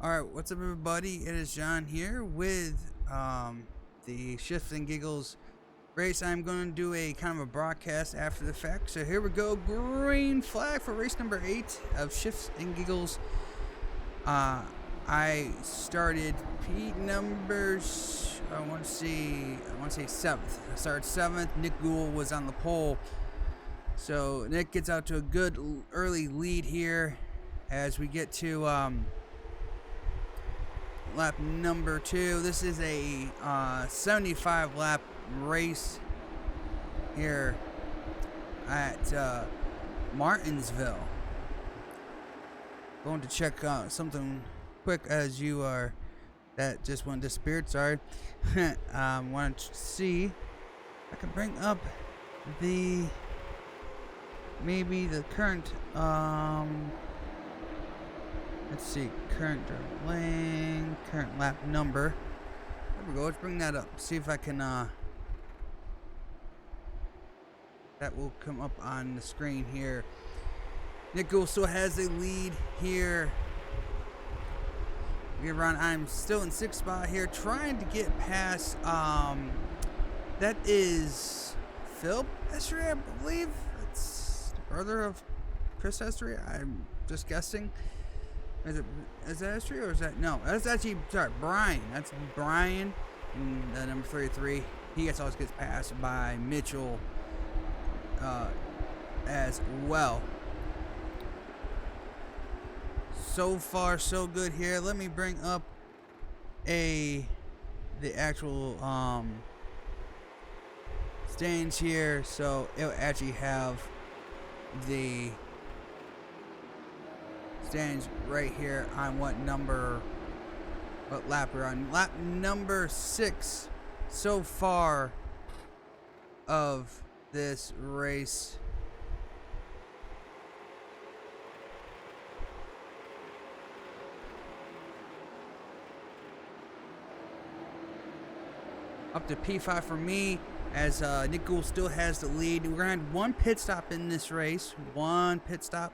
Alright, what's up everybody? It is John here with the Shifts N Giggles race. I'm going to do a kind of a broadcast after the fact. So here we go. Green flag for race number 8 of Shifts N Giggles. I started P numbers, I want to say 7th. I started 7th. Nick Gould was on the pole. So Nick gets out to a good early lead here as we get to lap number 2. This is a 75 lap race here at Martinsville. Going to check something quick as you are. That just went disappeared. Sorry. Wanted to see if I can bring up maybe the current let's see, current lane, current lap number. There we go. Let's bring that up. See if I can that will come up on the screen here. Nick Gould still has a lead here. I'm still in 6th spot here, trying to get past that is Phil Estrie, I believe. It's the brother of Chris Estrie. I'm just guessing. Is that Estrie or is that no? That's actually Brian. That's Brian, and number 33. He always gets passed by Mitchell as well. So far, so good here. Let me bring up the actual stands here, so it'll actually have the stands right here on what lap we're on. Lap number 6 so far of this race. Up to P5 for me, as Nick Gould still has the lead. We're going to have one pit stop in this race. One pit stop.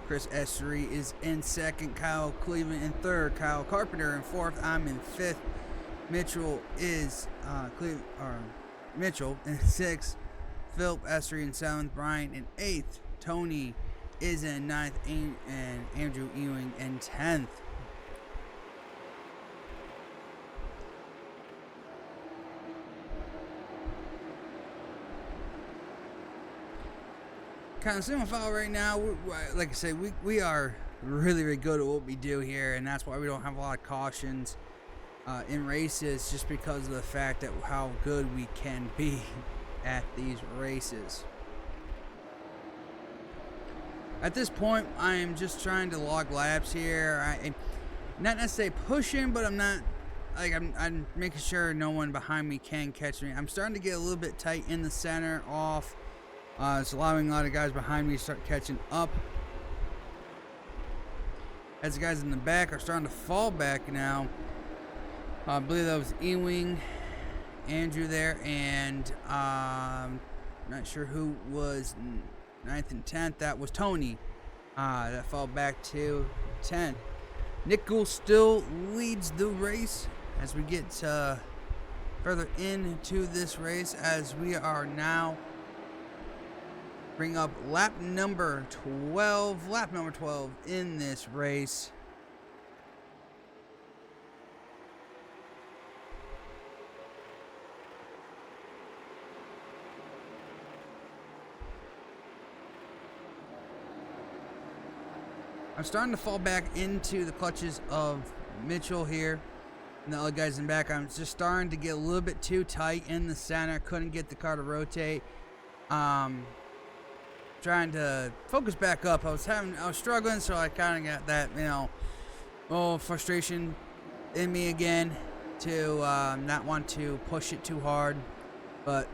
Chris Estrie is in 2nd. Kyle Cleveland in 3rd. Kyle Carpenter in 4th. I'm in 5th. Mitchell is Mitchell in 6th. Philip Estrie in 7th. Brian in 8th. Tony is in 9th, and Andrew Ewing in 10th. Kind of single file right now. Like I said, we are really good at what we do here, and that's why we don't have a lot of cautions in races, just because of the fact that how good we can be at these races. At this point, I am just trying to log laps here. I'm not necessarily pushing, but I'm not like I'm making sure no one behind me can catch me. I'm starting to get a little bit tight in the center off. It's allowing a lot of guys behind me to start catching up. As the guys in the back are starting to fall back now. I believe that was Ewing, Andrew there, and not sure who was 9th and 10th. That was Tony. That fell back to 10th. Nick Gould still leads the race as we get further into this race, as we are now bring up lap number 12. Lap number 12 in this race. I'm starting to fall back into the clutches of Mitchell here and the other guys in the back. I'm just starting to get a little bit too tight in the center. Couldn't get the car to rotate. Trying to focus back up. I was struggling, so I kind of got that, frustration in me again to not want to push it too hard. But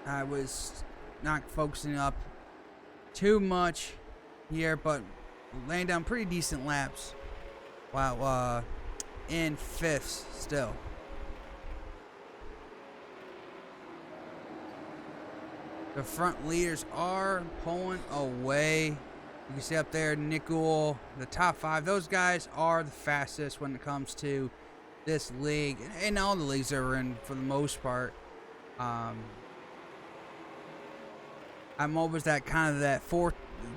I was not focusing up too much here, but laying down pretty decent laps while in 5th still. The front leaders are pulling away. You can see up there, Nickel, the top 5. Those guys are the fastest when it comes to this league, and all the leagues that we're in for the most part. I'm always that kind of that fourth,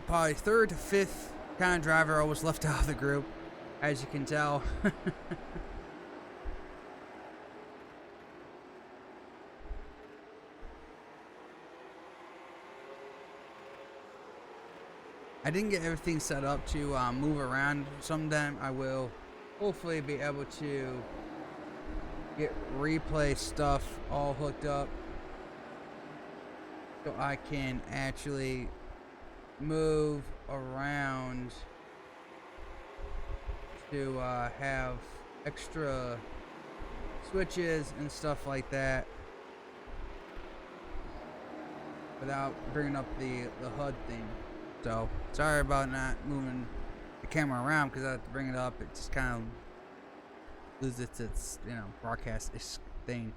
probably third to fifth kind of driver, always left out of the group, as you can tell. I didn't get everything set up to move around. Sometime I will hopefully be able to get replay stuff all hooked up so I can actually move around to have extra switches and stuff like that without bringing up the HUD thing. So sorry about not moving the camera around, because I have to bring it up. It just kind of loses its broadcast thing.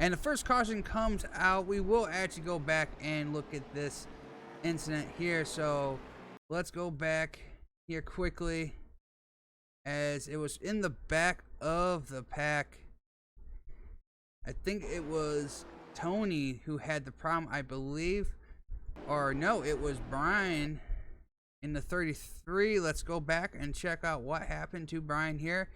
And the first caution comes out. We will actually go back and look at this incident here. So let's go back here quickly, as it was in the back of the pack. I think it was Tony who had the problem, I believe. Or no, it was Brian in the 33. Let's go back and check out what happened to Brian here.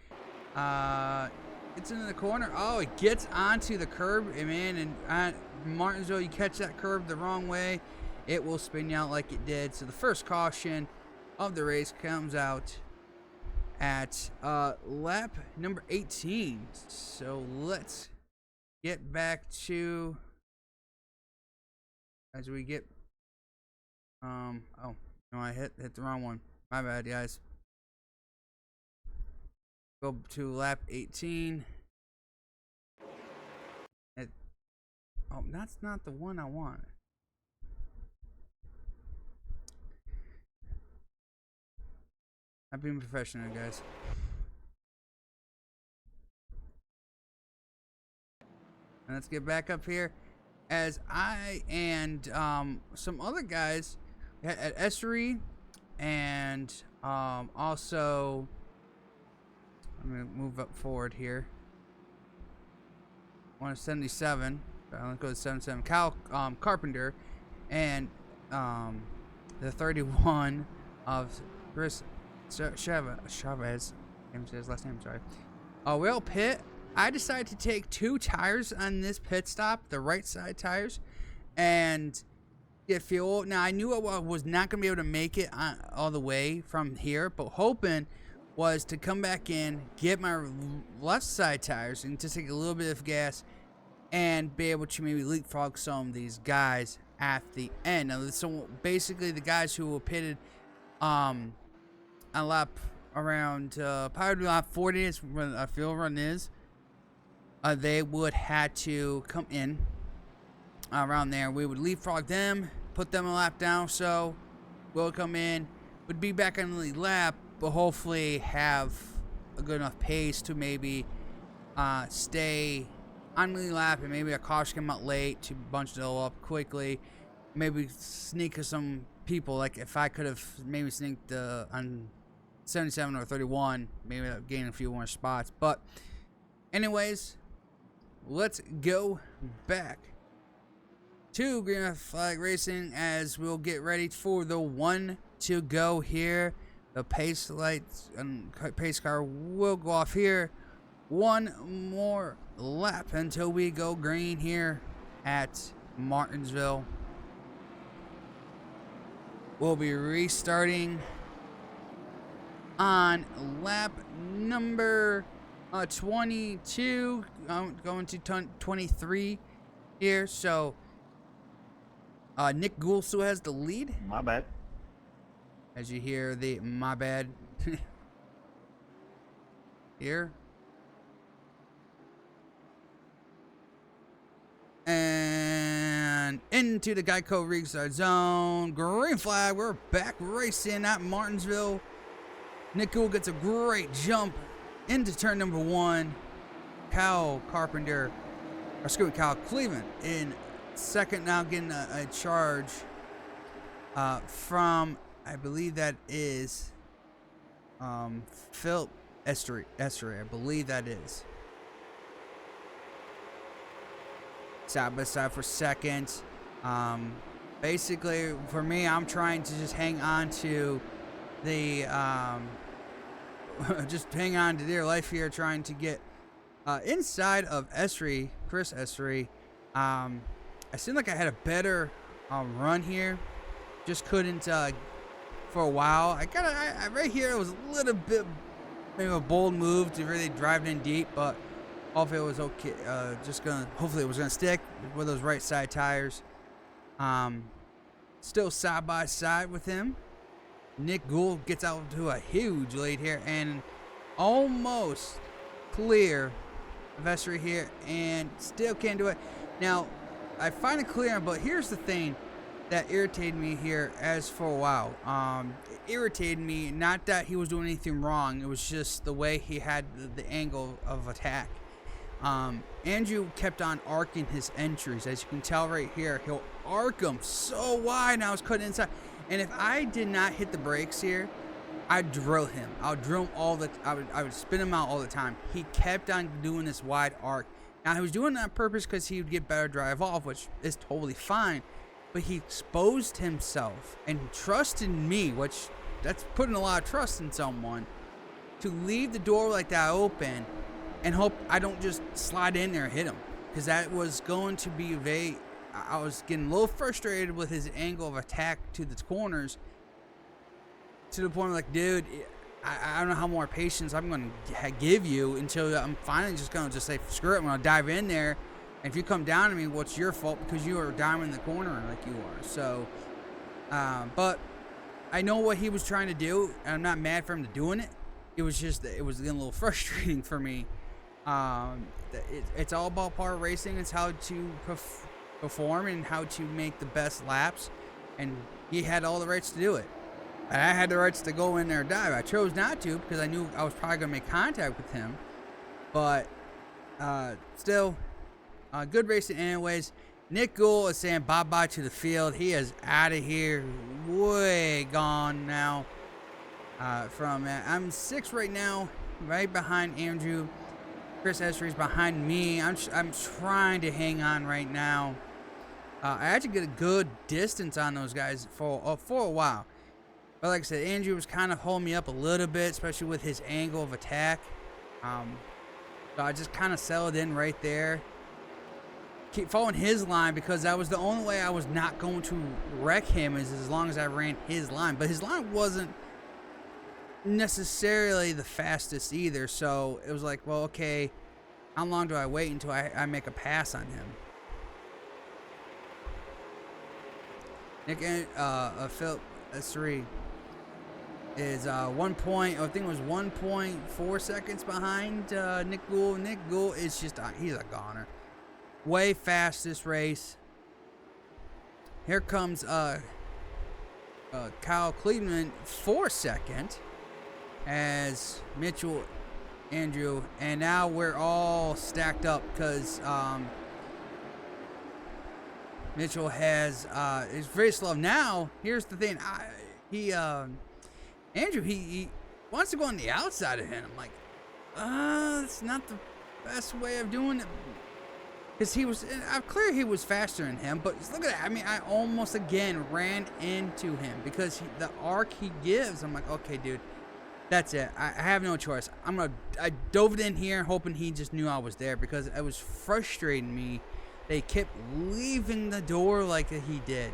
It's in the corner. Oh, it gets onto the curb, and man, and at Martinsville, you catch that curb the wrong way, it will spin you out like it did. So the first caution of the race comes out at lap number 18. So let's get back to, as we get oh no, I hit the wrong one. My bad, guys. Go to lap 18. Oh, that's not the one I want. I'm being professional, guys. And let's get back up here, as I and some other guys at Essery, and also I'm gonna move up forward here. 177. Let's go to 77. Cal Carpenter, and the 31 of Chris Chavez. Can't say his last name. Sorry. Well, pit. I decided to take 2 tires on this pit stop, the right side tires, and get fuel. Now I knew I was not gonna be able to make it all the way from here, but hoping was to come back in, get my left side tires, and just take a little bit of gas, and be able to maybe leapfrog some of these guys at the end. Now, so basically, the guys who were pitted on lap around probably lap 40 is when a fuel run is. They would had to come in around there. We would leapfrog them, put them a lap down, so we'll come in, would be back on the lap, but hopefully have a good enough pace to maybe stay on the lap, and maybe a caution come out late to bunch it all up quickly. Maybe sneak some people, like if I could have maybe sneaked on 77 or 31, maybe gain a few more spots. But anyways, let's go back to Green Flag Racing, as we'll get ready for the one to go here. The pace lights and pace car will go off here. One more lap until we go green here at Martinsville. We'll be restarting on lap number 22, going to 23 here. So Nick Gould still has the lead. My bad. As you hear the my bad here. And into the Geico restart zone. Green flag. We're back racing at Martinsville. Nick Gould gets a great jump into turn number 1. Cal Cleveland in second now, getting a charge from, I believe that is Phil Estuary, I believe that is. Side by side for second. Basically, for me, I'm trying to just hang on to the just hang on to dear life here, trying to get inside of Estuary, Chris Estuary. I seemed like I had a better run here. Just couldn't for a while. I right here, it was a little bit maybe a bold move to really drive in deep, but hopefully it was okay. Hopefully it was gonna stick with those right side tires. Still side by side with him. Nick Gould gets out to a huge lead here and almost clear of Estuary here, and still can't do it. Now, I find it clear, but here's the thing that irritated me here as for a while. It irritated me, not that he was doing anything wrong, it was just the way he had the angle of attack. Andrew kept on arcing his entries. As you can tell right here, he'll arc them so wide, and I was cutting inside. And if I did not hit the brakes here, I'd drill him. I would spin him out all the time. He kept on doing this wide arc. Now, he was doing that on purpose because he would get better drive off, which is totally fine. But he exposed himself and trusted me, which that's putting a lot of trust in someone, to leave the door like that open and hope I don't just slide in there and hit him. Because that was going to be I was getting a little frustrated with his angle of attack to the corners, to the point of like, dude, I don't know how more patience I'm going to give you until I'm finally just going to just say, screw it, I'm going to dive in there. And if you come down to me, what's your fault? Because you are down in the corner like you are. So, but I know what he was trying to do, and I'm not mad for him to doing it. It was just that it was getting a little frustrating for me. It's all about part racing. It's how to perform and how to make the best laps, and he had all the rights to do it. And I had the rights to go in there and dive. I chose not to because I knew I was probably going to make contact with him. But still, good racing anyways. Nick Gould is saying bye-bye to the field. He is out of here. Way gone now. I'm 6 right now, right behind Andrew. Chris Estuary's behind me. I'm trying to hang on right now. I actually get a good distance on those guys for a while. But like I said, Andrew was kind of holding me up a little bit, especially with his angle of attack. So I just kind of settled in right there. Keep following his line because that was the only way I was not going to wreck him, is as long as I ran his line. But his line wasn't necessarily the fastest either, so it was like, well, okay, how long do I wait until I make a pass on him? Nick Phil Estuary is 1.4 seconds behind Nick Gould. Nick Gould is just he's a goner. Way fastest race. Here comes Kyle Cleveland for second, as Mitchell, Andrew, and now we're all stacked up because Mitchell is very slow. Now, here's the thing. Andrew, he wants to go on the outside of him. I'm like, that's not the best way of doing it. Because I'm clear he was faster than him, but look at that. I mean, I almost again ran into him because the arc he gives, I'm like, okay, dude, that's it. I have no choice. I dove in here hoping he just knew I was there because it was frustrating me. They kept leaving the door like he did.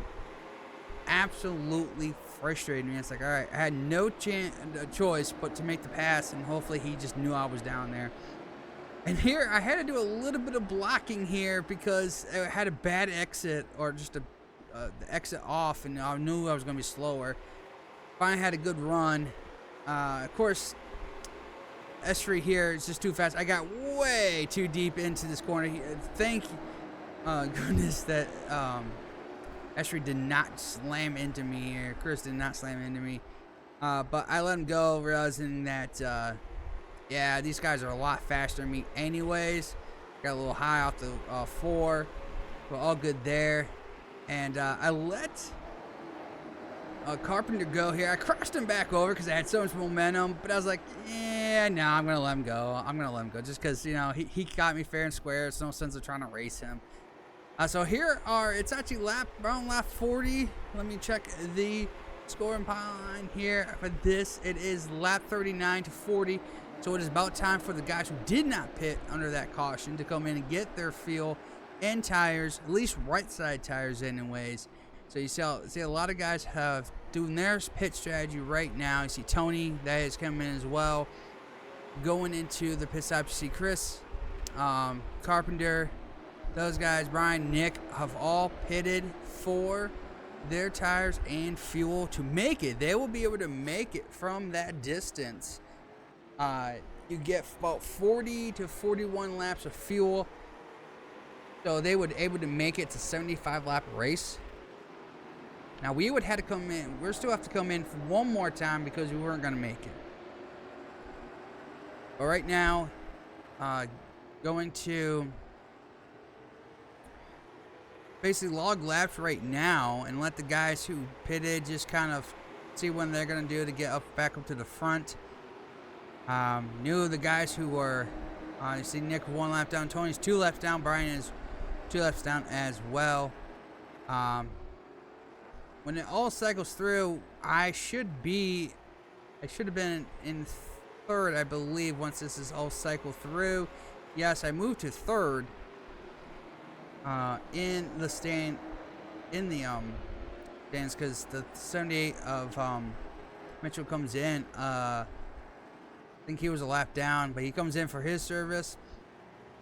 Absolutely frustrating me. It's like, all right, I had no choice but to make the pass, and hopefully he just knew I was down there. And here, I had to do a little bit of blocking here because I had a bad exit, or just the exit off, and I knew I was going to be slower. Finally had a good run. Of course, Estuary here is just too fast. I got way too deep into this corner. Thank goodness that Estuary did not slam into me here. Chris did not slam into me. But I let him go, realizing that, yeah, these guys are a lot faster than me anyways. Got a little high off the 4. We're all good there. And I let Carpenter go here. I crossed him back over because I had so much momentum, but I was like, yeah, no, I'm going to let him go. I'm going to let him go just because, you know, he got me fair and square. There's no sense of trying to race him. So here it's actually around lap 40. Let me check the scoring line here for this. It is lap 39 to 40. So it is about time for the guys who did not pit under that caution to come in and get their fuel and tires, at least right side tires anyways. So you see a lot of guys have doing their pit strategy right now. You see Tony, that is coming in as well. Going into the pit stop, you see Chris, Carpenter, those guys, Brian, Nick, have all pitted for their tires and fuel to make it. They will be able to make it from that distance. You get about 40 to 41 laps of fuel. So they would able to make it to 75 lap race. Now we would have to come in. We still have to come in for one more time because we weren't going to make it. But right now, going to basically log laps right now and let the guys who pitted just kind of see what they're going to do to get back up to the front. Knew the guys who were, you see Nick 1 lap down, Tony's 2 laps down, Brian is 2 laps down as well. When it all cycles through, I should have been in third, I believe, once this is all cycled through. Yes, I moved to third in the stands because the 78 of Mitchell comes in. I think he was a lap down, but he comes in for his service.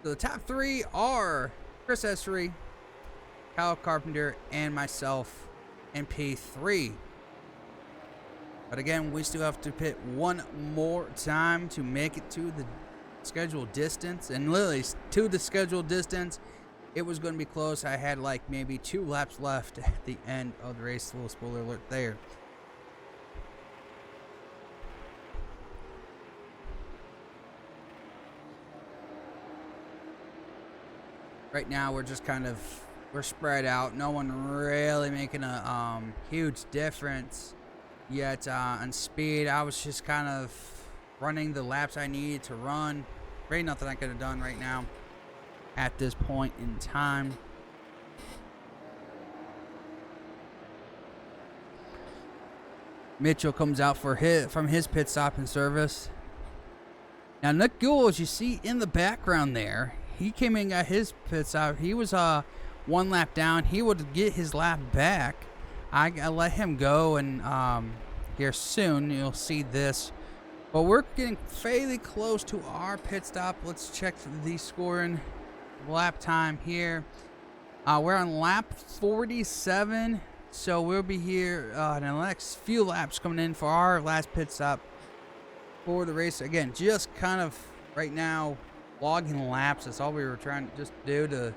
So the top 3 are Chris Essery, Kyle Carpenter, and myself in P3. But again, we still have to pit one more time to make it to the scheduled distance. And literally, to the scheduled distance, it was going to be close. I had like maybe 2 laps left at the end of the race. A little spoiler alert there. Right now, we're just kind of, we're spread out. No one really making a huge difference yet on speed. I was just kind of running the laps I needed to run. Really nothing I could have done right now at this point in time. Mitchell comes out from his pit stop and service. Now Nick Gould, as you see in the background there, he came in and got his pit stop. He was 1 lap down. He would get his lap back. I let him go, and here soon you'll see this. But we're getting fairly close to our pit stop. Let's check the scoring lap time here. We're on lap 47, so we'll be here in the next few laps coming in for our last pit stop for the race. Again, just kind of right now logging laps. That's all we were trying to just do to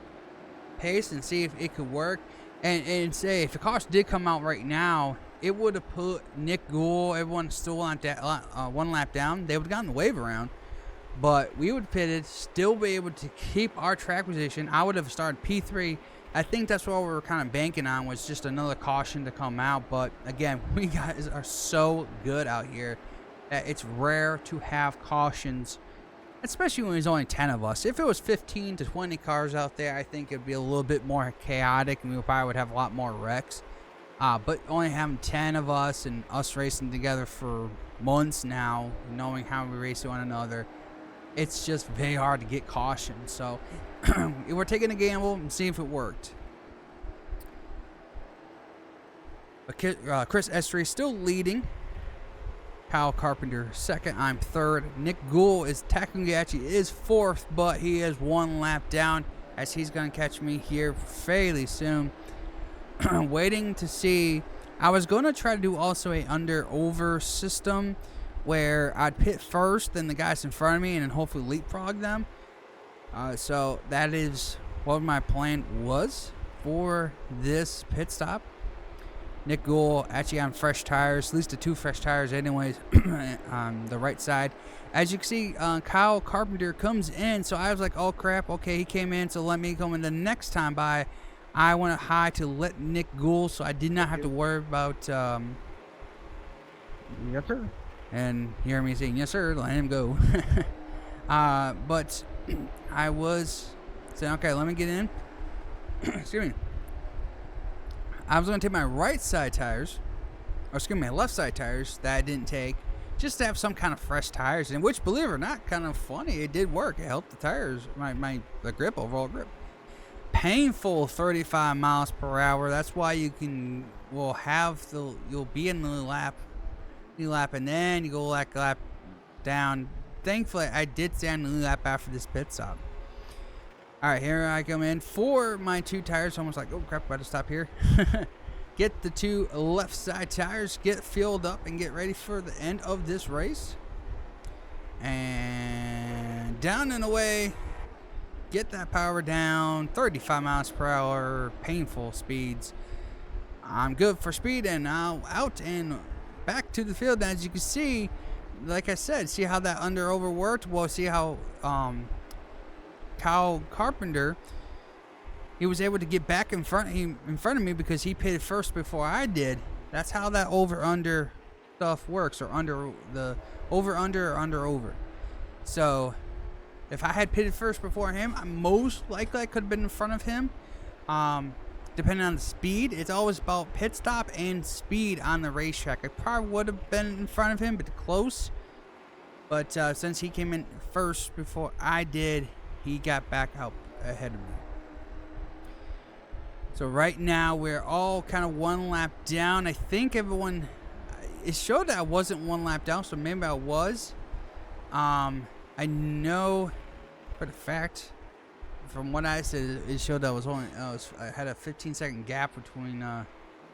pace and see if it could work. And say if the caution did come out right now, it would have put Nick Gould, everyone still on that 1 lap down. They would have gotten the wave around, but we would have pitted, still be able to keep our track position. I would have started P3. I think that's what we were kind of banking on, was just another caution to come out. But again, we guys are so good out here that it's rare to have cautions, especially when there's only 10 of us. If it was 15 to 20 cars out there, I think it'd be a little bit more chaotic, and we probably would have a lot more wrecks. But only having 10 of us and us racing together for months now, knowing how we race one another, it's just very hard to get caution. So we're taking a gamble and seeing if it worked. But Chris Essery still leading. Kyle Carpenter second. I'm third. Nick Gould is Takungachie is fourth, but he is 1 lap down, as he's going to catch me here fairly soon. Waiting to see. I was going to try to do also a under-over system where I'd pit first, then the guys in front of me, and then hopefully leapfrog them. So that is what my plan was for this pit stop. Nick Gould actually on fresh tires, at least the 2 fresh tires anyways, on the right side. As you can see, Kyle Carpenter comes in, so I was like, oh crap, okay, he came in, so let me come in the next time by I went high to let Nick Gould, so I did not have to worry about. Yes, sir. And hear me saying, "Yes, sir," let him go. But I was saying, okay, let me get in. Excuse me. I was going to take my right side tires, or excuse me, my left side tires that I didn't take, just to have some kind of fresh tires. And which, believe it or not, kind of funny, it did work. It helped the tires, the grip, overall grip. Painful 35 miles per hour. That's why you'll be in the lap, and then you go lap down. Thankfully, I did stay on the lap after this pit stop. All right, here I come in for my 2 tires. Almost like, oh crap, gotta stop here. Get the 2 left side tires, get filled up, and get ready for the end of this race. And down and away. Get that power down. 35 miles per hour, painful speeds. I'm good for speed, and now out and back to the field. And as you can see, like I said, see how that under-over worked? Well, see how Kyle Carpenter, he was able to get back in front of me because he pitted first before I did. That's how that over-under stuff works, or over. So if I had pitted first before him, most likely I could have been in front of him. Depending on the speed, it's always about pit stop and speed on the racetrack. I probably would have been in front of him, but close. But since he came in first before I did, he got back out ahead of me. So right now we're all kind of 1 lap down. I think everyone, it showed that I wasn't 1 lap down, so maybe I was. I know for the fact, from what I said, it showed that I had a 15-second gap between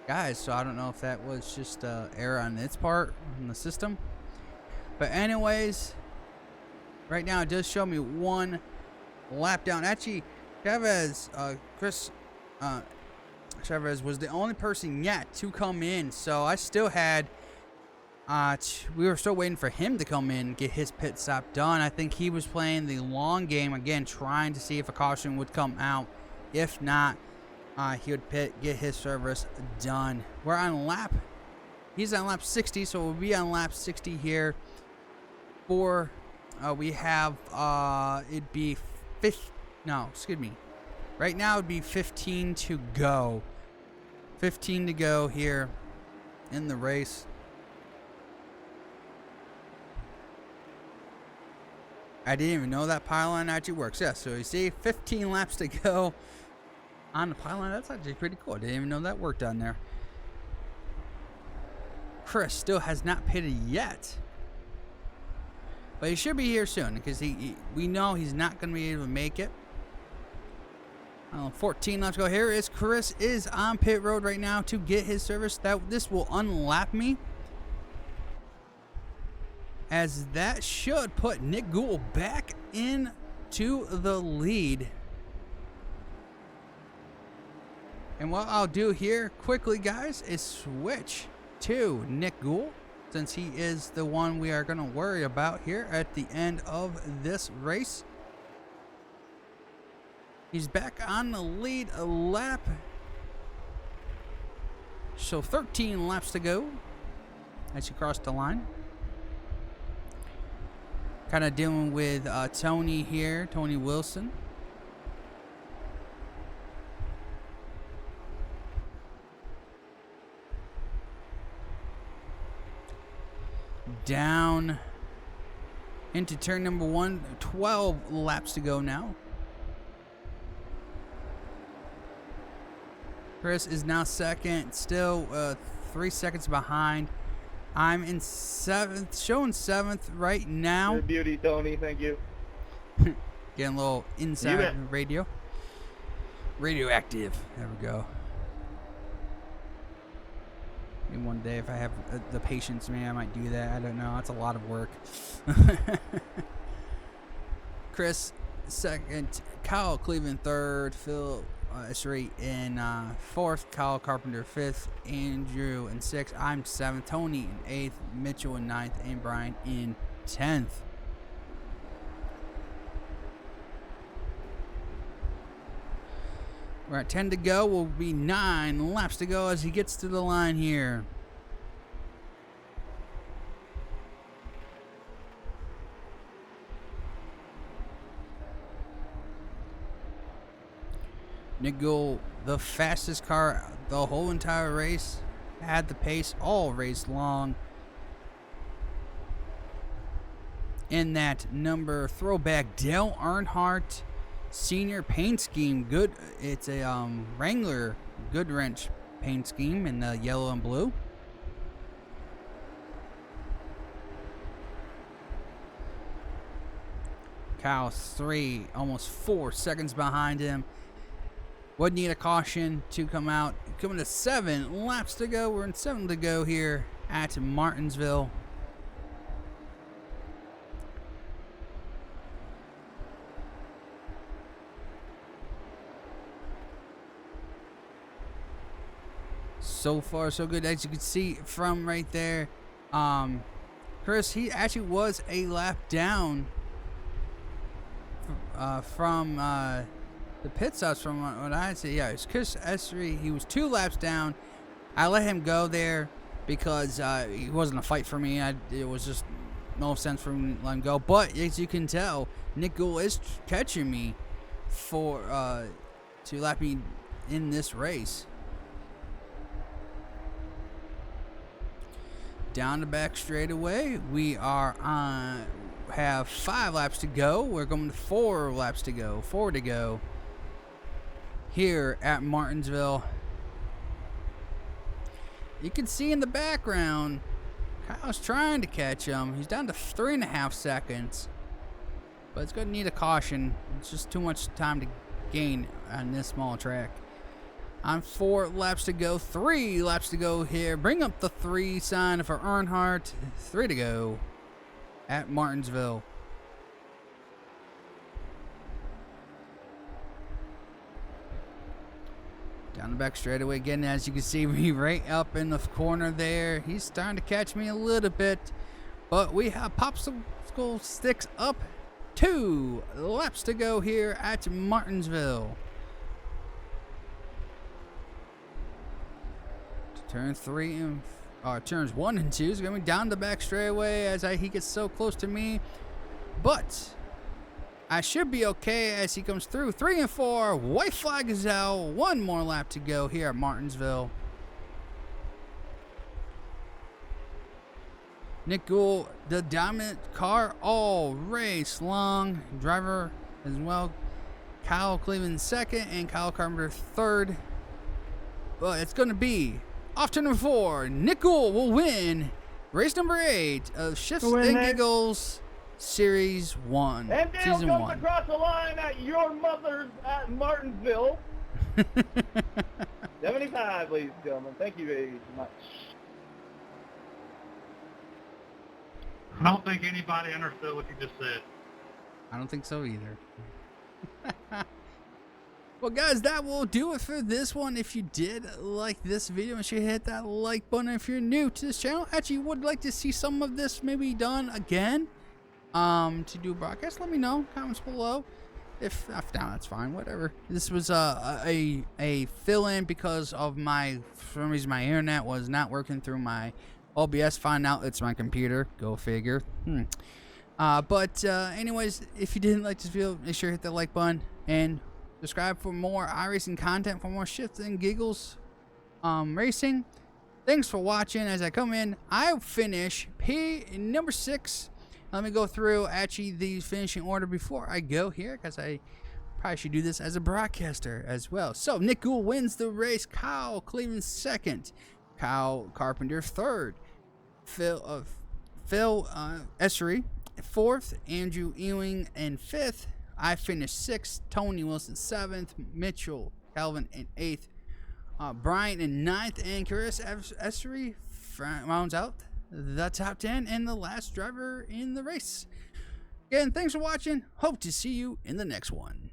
guys, so I don't know if that was just error on its part in the system. But anyways, right now it does show me 1 lap down. Actually, Chris Chavez was the only person yet to come in, so I still had. We were still waiting for him to come in and get his pit stop done. I think he was playing the long game again, trying to see if a caution would come out. If not, he would get his service done. We're on lap. He's on lap 60, so we'll be on lap 60 here. We have it'd be right now it'd be 15 to go. 15 to go here in the race. I didn't even know that pylon actually works. Yeah, so you see 15 laps to go on the pylon. That's actually pretty cool. I didn't even know that worked on there. Chris still has not pitted yet, but he should be here soon because we know he's not going to be able to make it. 14 laps to go. Here is Chris is on pit road right now to get his service. This will unlap me, as that should put Nick Gould back into the lead. And what I'll do here quickly, guys, is switch to Nick Gould, since he is the one we are going to worry about here at the end of this race. He's back on the lead a lap. So 13 laps to go as he crossed the line. Kind of dealing with Tony here, Tony Wilson. Down into turn number 1, 12 laps to go now. Chris is now second, still 3 seconds behind. I'm in 7th, showing 7th right now. Good beauty, Tony. Thank you. Getting a little inside radio. Radioactive. There we go. Maybe one day if I have the patience, maybe I might do that. I don't know. That's a lot of work. Chris second. Kyle Cleveland third. Phil Esri in 4th. Kyle Carpenter 5th. Andrew in 6th. I'm 7th. Tony in 8th. Mitchell in 9th. And Brian in 10th. We're at 10 to go. Will be 9 laps to go as he gets to the line here. Nick Gould, the fastest car the whole entire race, had the pace all race long. In that number throwback Dale Earnhardt Senior paint scheme, good. It's a Wrangler Goodwrench paint scheme in the yellow and blue. Kyle's 3, almost 4 seconds behind him. Would need a caution to come out. Coming to 7 laps to go. We're in 7 to go here at Martinsville. So far, so good. As you can see from right there, Chris, he actually was a lap down from the pit stops from what I see. Yeah, it's Chris Esri. He was 2 laps down. I let him go there because he wasn't a fight for me. It was just no sense for him to let him go. But as you can tell, Nick Gould is catching me for to lap me in this race. Down the back straightaway, we are on. Have 5 laps to go. We're going to 4 laps to go. 4 to go. Here at Martinsville. You can see in the background, Kyle's trying to catch him. He's down to 3.5 seconds. But it's going to need a caution. It's just too much time to gain on this small track. On 4 laps to go. 3 laps to go here. Bring up the 3 sign for Earnhardt. 3 to go at Martinsville. Down the back straightaway again, as you can see me right up in the corner there. He's starting to catch me a little bit, but we have popsicle sticks up. 2 laps to go here at Martinsville. Turn 3 and turns 1 and 2 is going down the back straightaway as he gets so close to me, but I should be okay as he comes through. 3 and 4, white flag is out. 1 more lap to go here at Martinsville. Nick Gould, the dominant car all race long. Driver as well. Kyle Cleveland 2nd and Kyle Carpenter 3rd. But it's going to be off to number 4. Nick Gould will win race number 8 of Shifts N Giggles Series 1. And Dale Season comes 1. across the line at your mother's at Martinsville. 75, ladies and gentlemen. Thank you very much. I don't think anybody understood what you just said. I don't think so either. Well, guys, that will do it for this one. If you did like this video, make sure you hit that like button. If you're new to this channel, actually would like to see some of this maybe done again, to do a broadcast, let me know. Comments below. If not, that's fine. Whatever. This was a fill-in because of for some reason my internet was not working through my OBS. Find out it's my computer. Go figure. But anyways, if you didn't like this video, make sure you hit that like button and subscribe for more iRacing content, for more Shifts N Giggles Racing. Thanks for watching. As I come in, I finish P number 6. Let me go through actually the finishing order before I go here, because I probably should do this as a broadcaster as well. So Nick Gould wins the race. Kyle Cleveland 2nd. Kyle Carpenter 3rd. Phil Essery 4th. Andrew Ewing in 5th. I finished 6th. Tony Wilson 7th. Mitchell Calvin in 8th. Brian in 9th. And Chris Essery rounds out the top 10 and the last driver in the race. Again, thanks for watching. Hope to see you in the next one.